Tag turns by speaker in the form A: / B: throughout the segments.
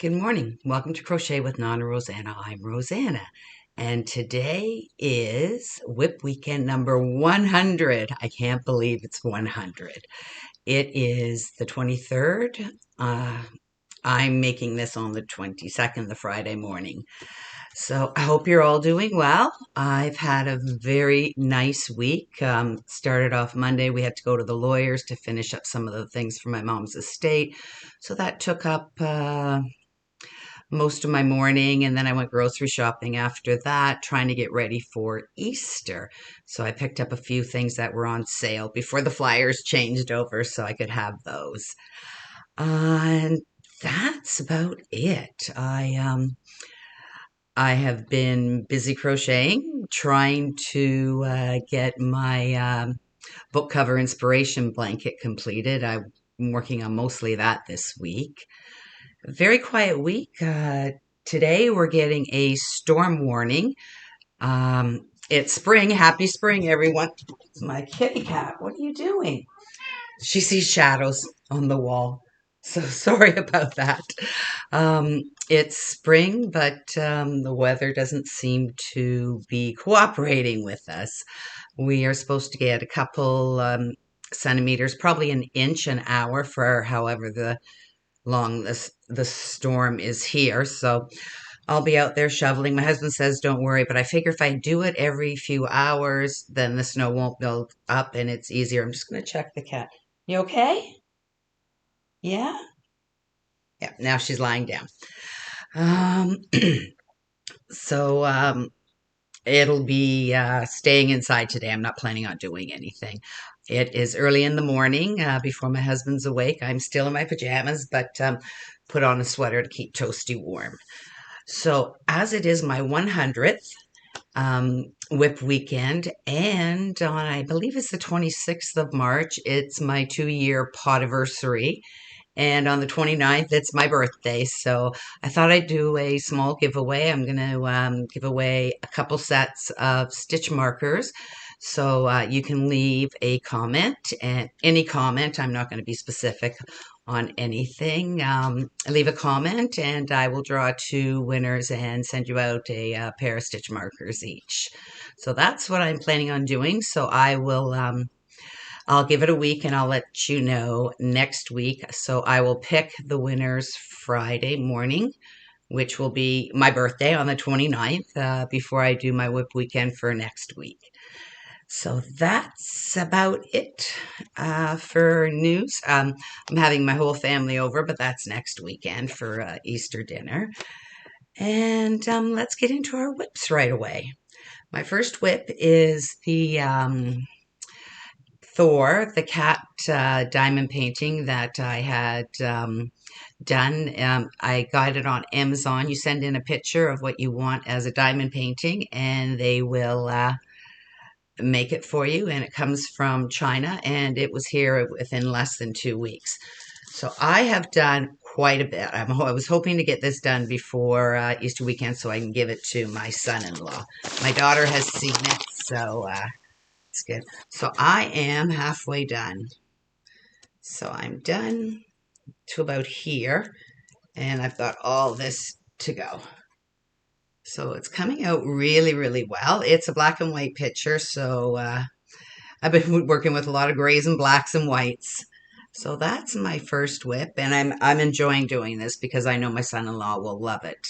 A: Good morning. Welcome to Crochet with Nonna Rosanna. I'm Rosanna. And today is WIP weekend number 100. I can't believe it's 100. It is the 23rd. I'm making this on the 22nd, the Friday morning. So I hope you're all doing well. I've had a very nice week. Started off Monday. We had to go to the lawyers to finish up some of the things for my mom's estate. So that took up most of my morning, and then I went grocery shopping after that, trying to get ready for Easter. So I picked up a few things that were on sale before the flyers changed over so I could have those. And that's about it. I have been busy crocheting, trying to get my book cover inspiration blanket completed. I'm working on mostly that this week. Very quiet week. Today we're getting a storm warning. It's spring. Happy spring, everyone. My kitty cat, what are you doing? She sees shadows on the wall. So sorry about that. It's spring, but the weather doesn't seem to be cooperating with us. We are supposed to get a couple centimeters, probably an inch an hour for however long the storm is here. So I'll be out there shoveling. My husband says don't worry, but I figure if I do it every few hours, then the snow won't build up and it's easier. I'm just going to check the cat. You okay? Yeah? Yeah, now she's lying down. Um, so it'll be staying inside today. I'm not planning on doing anything. It is early in the morning before my husband's awake. I'm still in my pajamas, but put on a sweater to keep toasty warm. So, as it is my 100th WIP weekend, and on, I believe it's the 26th of March, it's my 2-year podiversary. And on the 29th, it's my birthday. So I thought I'd do a small giveaway. I'm going to give away a couple sets of stitch markers. So you can leave a comment, and any comment. I'm not going to be specific on anything. Leave a comment, and I will draw 2 winners and send you out a pair of stitch markers each. So that's what I'm planning on doing. So I will. I'll give it a week and I'll let you know next week. So I will pick the winners Friday morning, which will be my birthday on the 29th, before I do my WIP weekend for next week. So that's about it for news. I'm having my whole family over, but that's next weekend for Easter dinner. And let's get into our WIPs right away. My first WIP is the Thor, the cat diamond painting that I had done. I got it on Amazon. You send in a picture of what you want as a diamond painting, and they will make it for you. And it comes from China, and it was here within less than 2 weeks. So I have done quite a bit. I was hoping to get this done before Easter weekend so I can give it to my son-in-law. My daughter has seen it, so it's good. So I am halfway done. So I'm done to about here, and I've got all this to go. So it's coming out really, really well. It's a black and white picture, so I've been working with a lot of grays and blacks and whites. So that's my first WIP, and I'm enjoying doing this because I know my son-in-law will love it.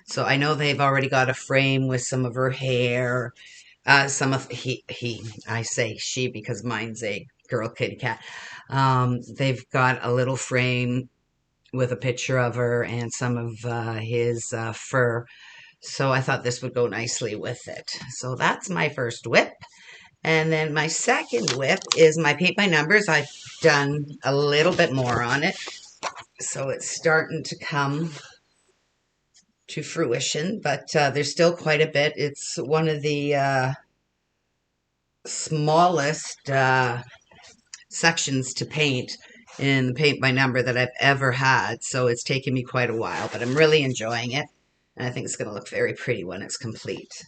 A: So I know they've already got a frame with some of her hair. Some of I say she because mine's a girl kitty cat. They've got a little frame with a picture of her and some of his fur. So I thought this would go nicely with it. So that's my first WIP. And then my second WIP is my paint by numbers. I've done a little bit more on it. So it's starting to come to fruition, but there's still quite a bit. It's one of the smallest sections to paint in the paint by number that I've ever had. So it's taken me quite a while, but I'm really enjoying it. And I think it's going to look very pretty when it's complete.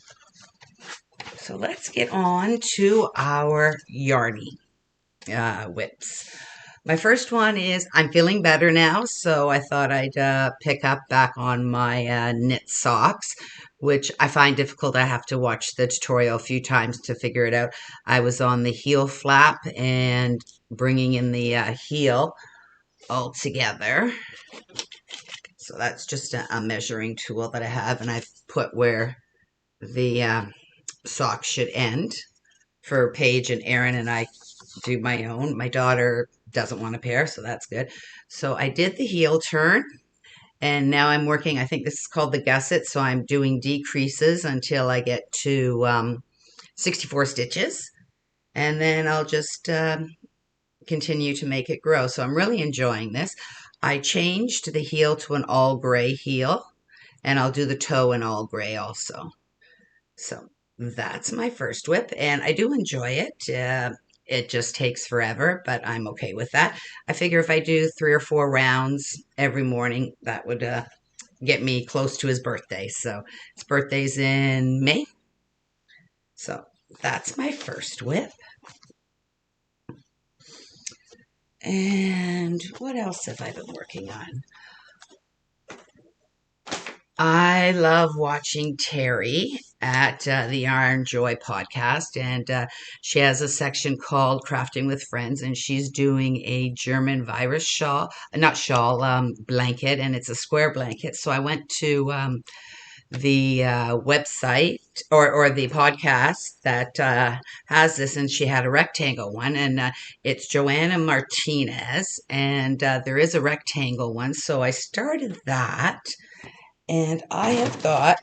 A: So let's get on to our yarny WIPs. My first one is I'm feeling better now, so I thought I'd pick up back on my knit socks, which I find difficult. I have to watch the tutorial a few times to figure it out. I was on the heel flap and bringing in the heel all together. So that's just a measuring tool that I have, and I've put where the sock should end for Paige and Erin, and I do my own. My daughter doesn't want a pair, so that's good. So I did the heel turn, and now I'm working, I think this is called the gusset, so I'm doing decreases until I get to 64 stitches, and then I'll just continue to make it grow. So I'm really enjoying this. I changed the heel to an all gray heel, and I'll do the toe in all gray also. So that's my first WIP, and I do enjoy it. It just takes forever, but I'm okay with that. I figure if I do 3 or 4 rounds every morning, that would get me close to his birthday. So his birthday's in May. So that's my first WIP. And what else have I been working on? I love watching Terry at the Yarn Joy podcast, and she has a section called Crafting with Friends, and she's doing a German virus shawl, not shawl, blanket, and it's a square blanket. So I went to the website or the podcast that has this, and she had a rectangle one, and it's Joanna Martinez, and there is a rectangle one. So I started that. And I have got,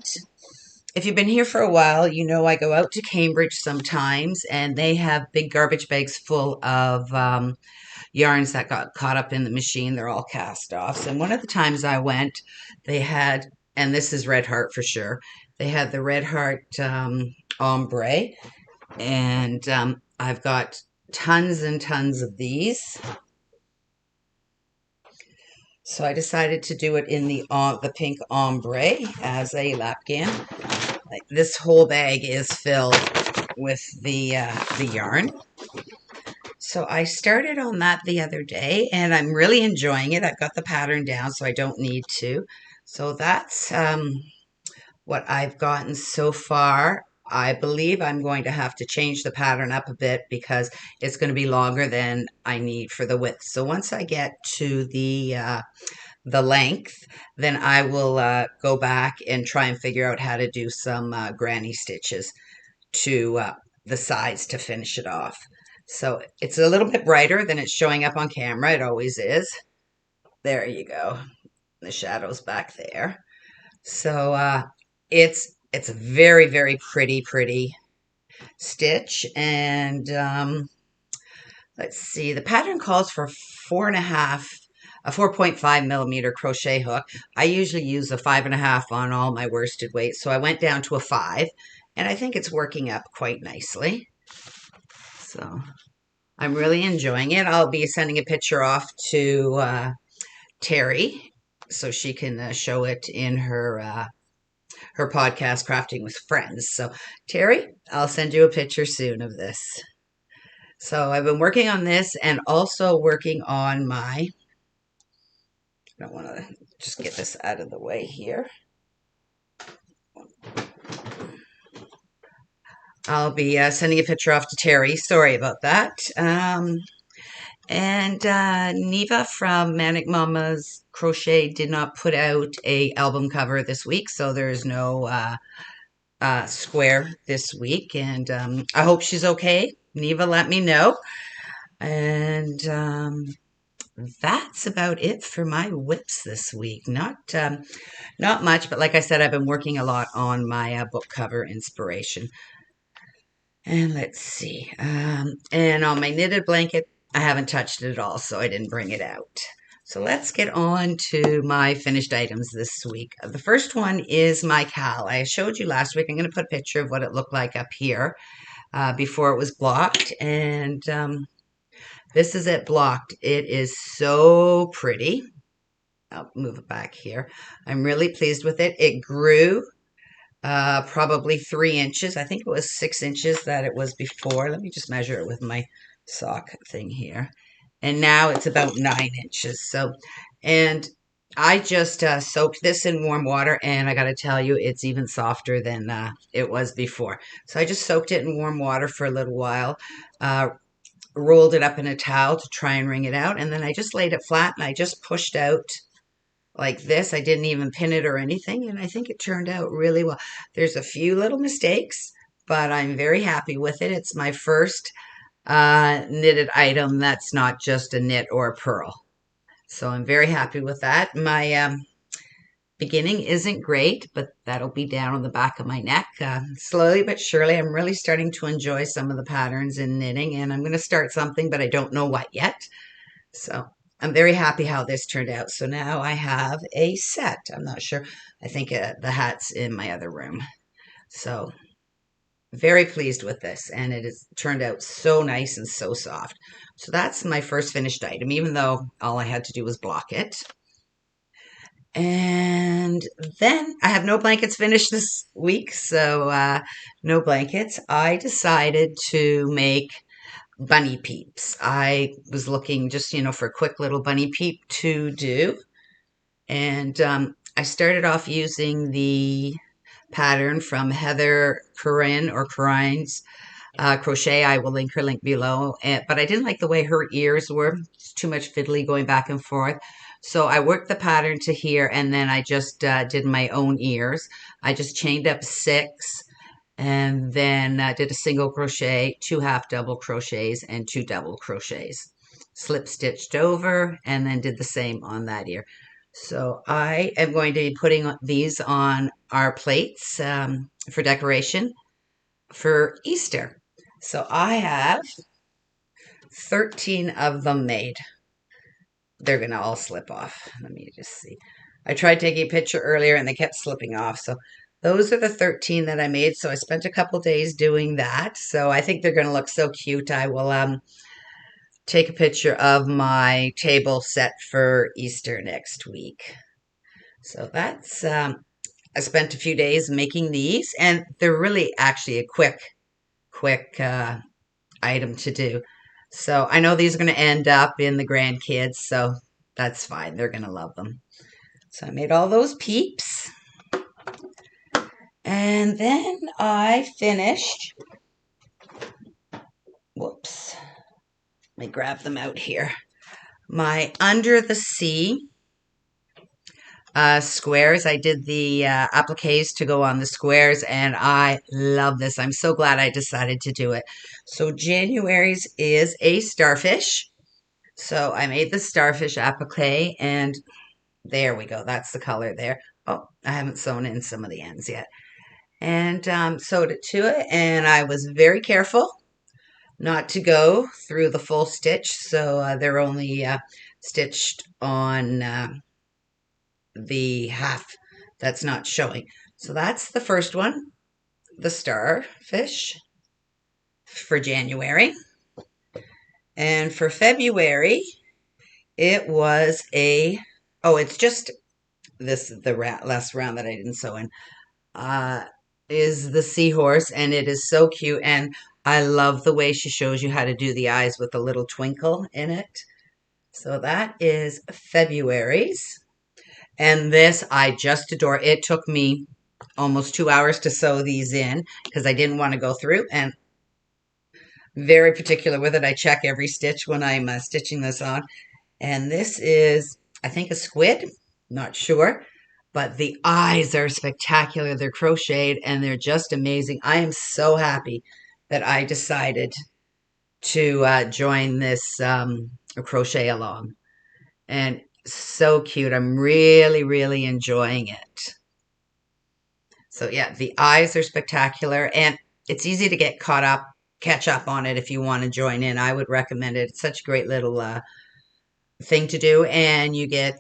A: if you've been here for a while, you know I go out to Cambridge sometimes, and they have big garbage bags full of yarns that got caught up in the machine. They're all cast offs. And one of the times I went, they had, and this is Red Heart for sure, they had the Red Heart ombre, and I've got tons and tons of these. So I decided to do it in the pink ombre as a lapghan. Like, this whole bag is filled with the yarn. So I started on that the other day, and I'm really enjoying it. I've got the pattern down, so I don't need to. So that's what I've gotten so far. I believe I'm going to have to change the pattern up a bit because it's going to be longer than I need for the width. So once I get to the length, then I will go back and try and figure out how to do some granny stitches to the sides to finish it off. So it's a little bit brighter than it's showing up on camera. It always is. There you go. The shadow's back there. So it's a very, very pretty stitch. And let's see, the pattern calls for 4.5 millimeter crochet hook. I usually use a 5.5 on all my worsted weight, so I went down to a 5, and I think it's working up quite nicely. So I'm really enjoying it. I'll be sending a picture off to Terry so she can show it in her podcast, Crafting with Friends. So Terry, I'll send you a picture soon of this. So I've been working on this and also working on my, I don't want to just get this out of the way here. I'll be sending a picture off to Terry. Sorry about that. And Neva from Manic Mama's Crochet did not put out a album cover this week, so there's no square this week. And I hope she's okay. Neva, let me know. And that's about it for my WIPs this week. Not much, but like I said, I've been working a lot on my book cover inspiration. And let's see. And on my knitted blanket, I haven't touched it at all, so I didn't bring it out. So let's get on to my finished items this week. The first one is my cowl. I showed you last week. I'm going to put a picture of what it looked like up here before it was blocked. And this is it blocked. It is so pretty. I'll move it back here. I'm really pleased with it. It grew probably 3 inches. I think it was 6 inches that it was before. Let me just measure it with my sock thing here. and now it's about 9 inches. So, and I just soaked this in warm water, and I got to tell you, it's even softer than it was before. So I just soaked it in warm water for a little while, uh, rolled it up in a towel to try and wring it out, and then I just laid it flat and I just pushed out like this. I didn't even pin it or anything, and I think it turned out really well. There's a few little mistakes, but I'm very happy with it. It's my first knitted item that's not just a knit or a purl. So I'm very happy with that. My beginning isn't great, but that'll be down on the back of my neck. Slowly but surely, I'm really starting to enjoy some of the patterns in knitting, and I'm going to start something, but I don't know what yet. So I'm very happy how this turned out. So now I have a set. I'm not sure. I think the hat's in my other room. So very pleased with this, and it has turned out so nice and so soft. So that's my first finished item, even though all I had to do was block it. And then I have no blankets finished this week, so no blankets. I decided to make bunny peeps. I was looking just, for a quick little bunny peep to do. And I started off using the pattern from Heather Corinne or Corinne's Crochet. I will link her link below. But I didn't like the way her ears were. It's too much fiddly going back and forth. So I worked the pattern to here, and then I just did my own ears. I just chained up 6, and then did a single crochet, 2 half double crochets, and 2 double crochets. Slip stitched over, and then did the same on that ear. So I am going to be putting these on our plates for decoration for Easter. So I have 13 of them made. They're going to all slip off. Let me just see. I tried taking a picture earlier and they kept slipping off. So those are the 13 that I made. So I spent a couple days doing that. So I think they're going to look so cute. I will take a picture of my table set for Easter next week. So that's, I spent a few days making these, and they're really actually a quick item to do. So I know these are going to end up in the grandkids, so that's fine. They're going to love them. So I made all those peeps. And then I finished, whoops, let me grab them out here. My Under the Sea squares. I did the appliques to go on the squares, and I love this. I'm so glad I decided to do it. So January's is a starfish. So I made the starfish applique, and there we go. That's the color there. Oh, I haven't sewn in some of the ends yet. And sewed it to it, and I was very careful not to go through the full stitch. So they're only stitched on the half that's not showing. So that's the first one, the starfish for January. And for February, it was it's just this, the last round that I didn't sew in, is the seahorse, and it is so cute. And I love the way she shows you how to do the eyes with a little twinkle in it. So that is February's. And this I just adore. It took me almost 2 hours to sew these in because I didn't want to go through, and very particular with it. I check every stitch when I'm stitching this on. And this is, I think, a squid. Not sure. But the eyes are spectacular. They're crocheted and they're just amazing. I am so happy that I decided to join this crochet along. And so cute. I'm really, really enjoying it. So yeah, the eyes are spectacular, and it's easy to catch up on it if you want to join in. I would recommend it. It's such a great little thing to do, and you get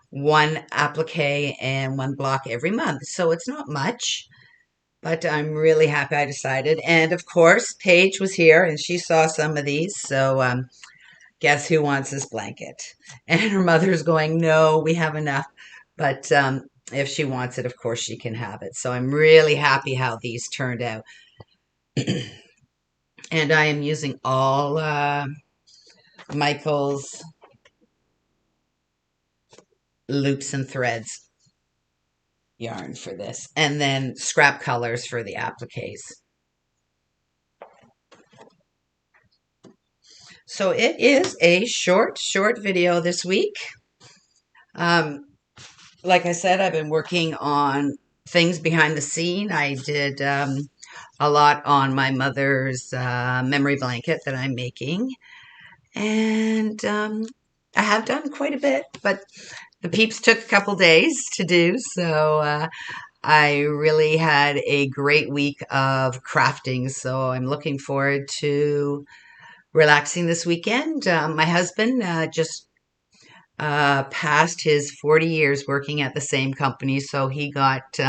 A: one applique and one block every month. So it's not much, but I'm really happy I decided. And of course, Paige was here and she saw some of these. So guess who wants this blanket? And her mother's going, no, we have enough. But if she wants it, of course she can have it. So I'm really happy how these turned out. And I am using all Michael's loops and threads yarn for this, and then scrap colors for the appliques. So it is a short video this week. Um, like I said, I've been working on things behind the scene. I did a lot on my mother's memory blanket that I'm making, and I have done quite a bit, but the peeps took a couple days to do, so I really had a great week of crafting, so I'm looking forward to relaxing this weekend. My husband just passed his 40 years working at the same company, so he got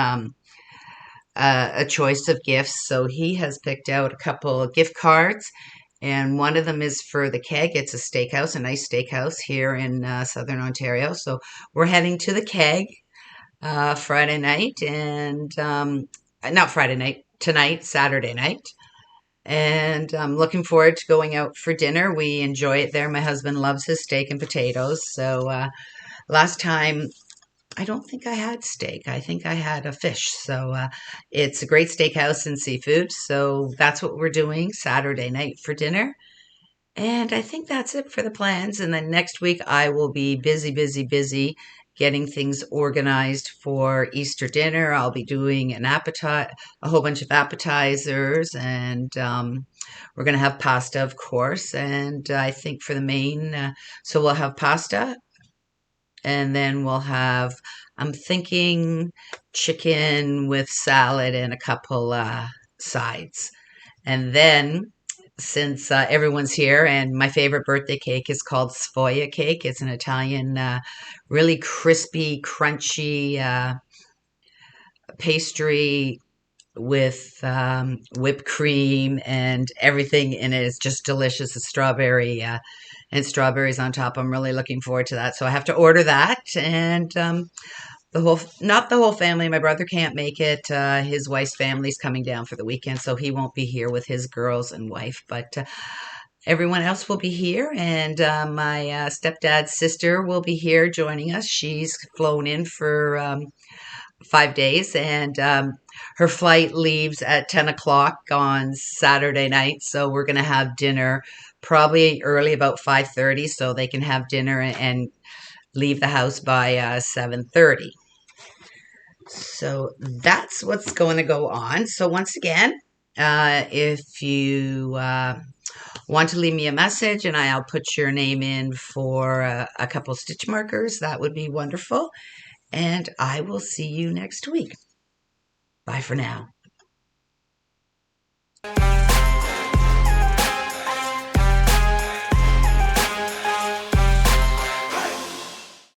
A: a choice of gifts. So he has picked out a couple of gift cards, and one of them is for the Keg. It's a steakhouse, a nice steakhouse here in Southern Ontario. So we're heading to the Keg Friday night, and not Friday night, tonight, Saturday night. And I'm looking forward to going out for dinner. We enjoy it there. My husband loves his steak and potatoes. So last time, I don't think I had steak. I think I had a fish. So it's a great steakhouse and seafood. So that's what we're doing Saturday night for dinner. And I think that's it for the plans. And then next week, I will be busy getting things organized for Easter dinner. I'll be doing a whole bunch of appetizers, and we're going to have pasta, of course. And I think for the main, so we'll have pasta, and then we'll have, I'm thinking chicken with salad and a couple sides. And then, since everyone's here, and my favorite birthday cake is called sfoglia cake. It's an Italian, really crispy, crunchy pastry with whipped cream and everything in it. It's just delicious. It's strawberry and strawberries on top. I'm really looking forward to that. So I have to order that, and not the whole family. My brother can't make it. His wife's family's coming down for the weekend, so he won't be here with his girls and wife. But everyone else will be here, and my stepdad's sister will be here joining us. She's flown in for 5 days, and her flight leaves at 10 o'clock on Saturday night. So we're going to have dinner probably early, about 5:30, so they can have dinner and leave the house by 7:30. So that's what's going to go on. So once again, if you want to leave me a message and I'll put your name in for a couple stitch markers, that would be wonderful. And I will see you next week. Bye for now.